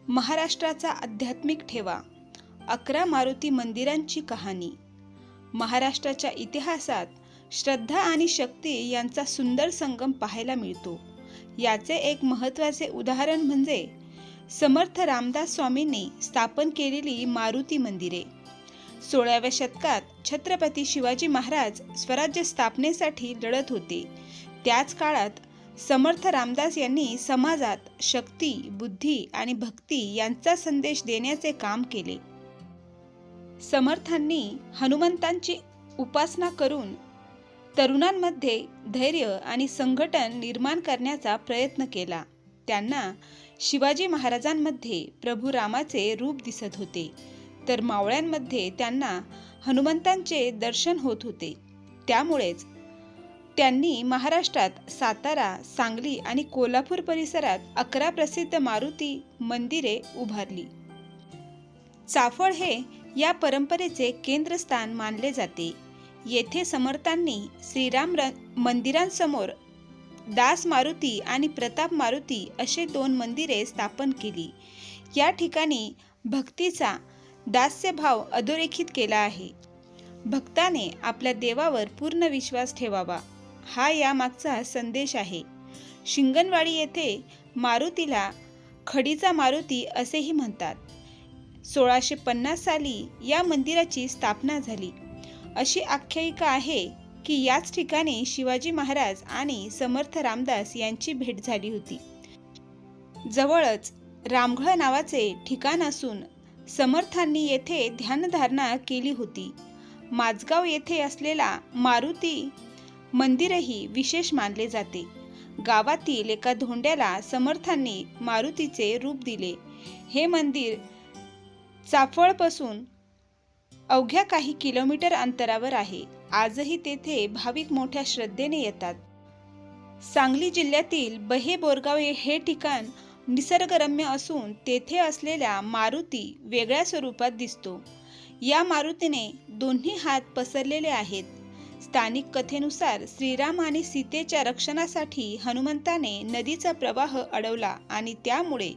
महाराष्ट्राचा आध्यात्मिक ठेवा 11 मारुती मंदिरांची कहाणी। महाराष्ट्राच्या इतिहासात श्रद्धा आणि शक्ती यांचा सुंदर संगम पाहायला मिळतो। याचे एक महत्त्वाचे उदाहरण म्हणजे समर्थ रामदास स्वामींनी स्थापन केलेली मारुती मंदिरे। 16व्या शतकात छत्रपती शिवाजी महाराज स्वराज्य स्थापनेसाठी लढत होते। त्याच काळात समर्थ रामदास यांनी समाजात शक्ती, बुद्धी आणि भक्ती यांचा संदेश देण्याचे काम केले। समर्थांनी हनुमंतांची उपासना करून तरुणांमध्ये धैर्य आणि संघटन निर्माण करण्याचा प्रयत्न केला। त्यांना शिवाजी महाराजांमध्ये प्रभू रामाचे रूप दिसत होते, तर मावळ्यांमध्ये त्यांना हनुमंतांचे दर्शन होत होते। त्यामुळेच त्यांनी महाराष्ट्रात सातारा, सांगली आणि कोल्हापूर परिसरात 11 प्रसिद्ध मारुती मंदिरे उभारली। चाफळ हे या परंपरेचे केंद्रस्थान मानले जाते। येथे समर्थांनी श्रीराम मंदिरांसमोर दास मारुती आणि प्रताप मारुती असे 2 मंदिरे स्थापन केली। या ठिकाणी भक्तीचा दास्यभाव अधोरेखित केला आहे। भक्ताने आपल्या देवावर पूर्ण विश्वास ठेवावा, हा यामागचा संदेश आहे। शिंगणवाडी येथे मारुतीला खडीचा मारुती असेही म्हणतात। 1650 साली या मंदिराची स्थापना झाली। अशी आख्यायिका आहे की याच ठिकाणी शिवाजी महाराज आणि समर्थ रामदास यांची भेट झाली होती। जवळच रामघळ नावाचे ठिकाण असून समर्थांनी येथे ध्यानधारणा केली होती। माझगाव येथे असलेला मारुती मंदिरही विशेष मानले जाते। गावातील एका धोंड्याला समर्थांनी मारुतीचे रूप दिले। हे मंदिर चाफळपासून अवघ्या काही किलोमीटर अंतरावर आहे। आजही तेथे भाविक मोठ्या श्रद्धेने येतात। सांगली जिल्ह्यातील बहे बोरगाव हे ठिकाण निसर्गरम्य असून तेथे असलेल्या मारुती वेगळ्या स्वरूपात दिसतो। या मारुतीने दोन्ही हात पसरलेले आहेत। स्थानिक कथेनुसार श्रीराम आणि सीतेच्या रक्षणासाठी हनुमंताने नदीचा प्रवाह अडवला आणि त्यामुळे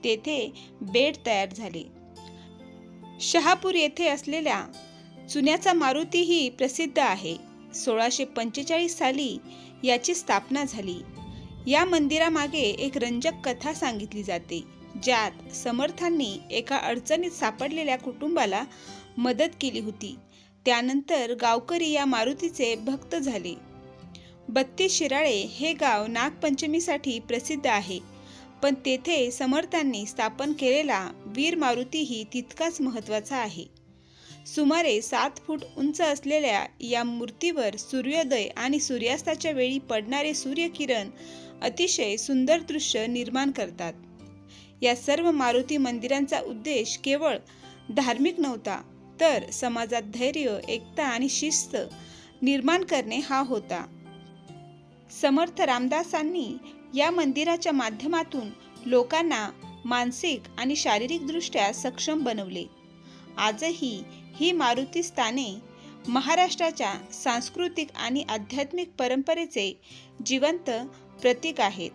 तेथे बेट तयार झाले। शहापूर येथे असलेल्या चुन्याचा मारुतीही प्रसिद्ध आहे। 1645 साली याची स्थापना झाली। या मंदिरामागे एक रंजक कथा सांगितली जाते, ज्यात समर्थांनी एका अडचणीत सापडलेल्या कुटुंबाला मदत केली होती। त्यानंतर गावकरी या मारुतीचे भक्त झाले। 32 शिराळे हे गाव नागपंचमीसाठी प्रसिद्ध आहे, पण तेथे समर्थांनी स्थापन केलेला वीर मारुतीही तितकाच महत्त्वाचा आहे। सुमारे 7 फूट उंच असलेल्या या मूर्तीवर सूर्योदय आणि सूर्यास्ताच्या वेळी पडणारे सूर्यकिरण अतिशय सुंदर दृश्य निर्माण करतात। या सर्व मारुती मंदिरांचा उद्देश केवळ धार्मिक नव्हता, तर समाजात धैर्य, एकता आणि शिस्त निर्माण करणे हा होता। समर्थ रामदासांनी या मंदिराच्या माध्यमातून लोकांना मानसिक आणि शारीरिकदृष्ट्या सक्षम बनवले। आजही ही मारुती स्थाने महाराष्ट्राच्या सांस्कृतिक आणि आध्यात्मिक परंपरेचे जिवंत प्रतीक आहेत।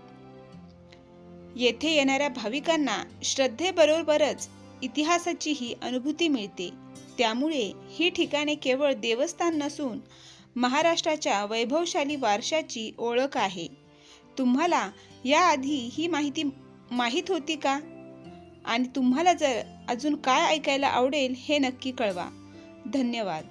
येथे येणाऱ्या भाविकांना श्रद्धेबरोबरच इतिहासाचीही अनुभूती मिळते। त्यामुळे ही ठिकाणे केवळ देवस्थान नसून महाराष्ट्राच्या वैभवशाली वारशाची ओळख आहे। तुम्हाला याआधी ही माहिती माहीत होती का? आणि तुम्हाला जर अजून काय ऐकायला आवडेल हे नक्की कळवा। धन्यवाद।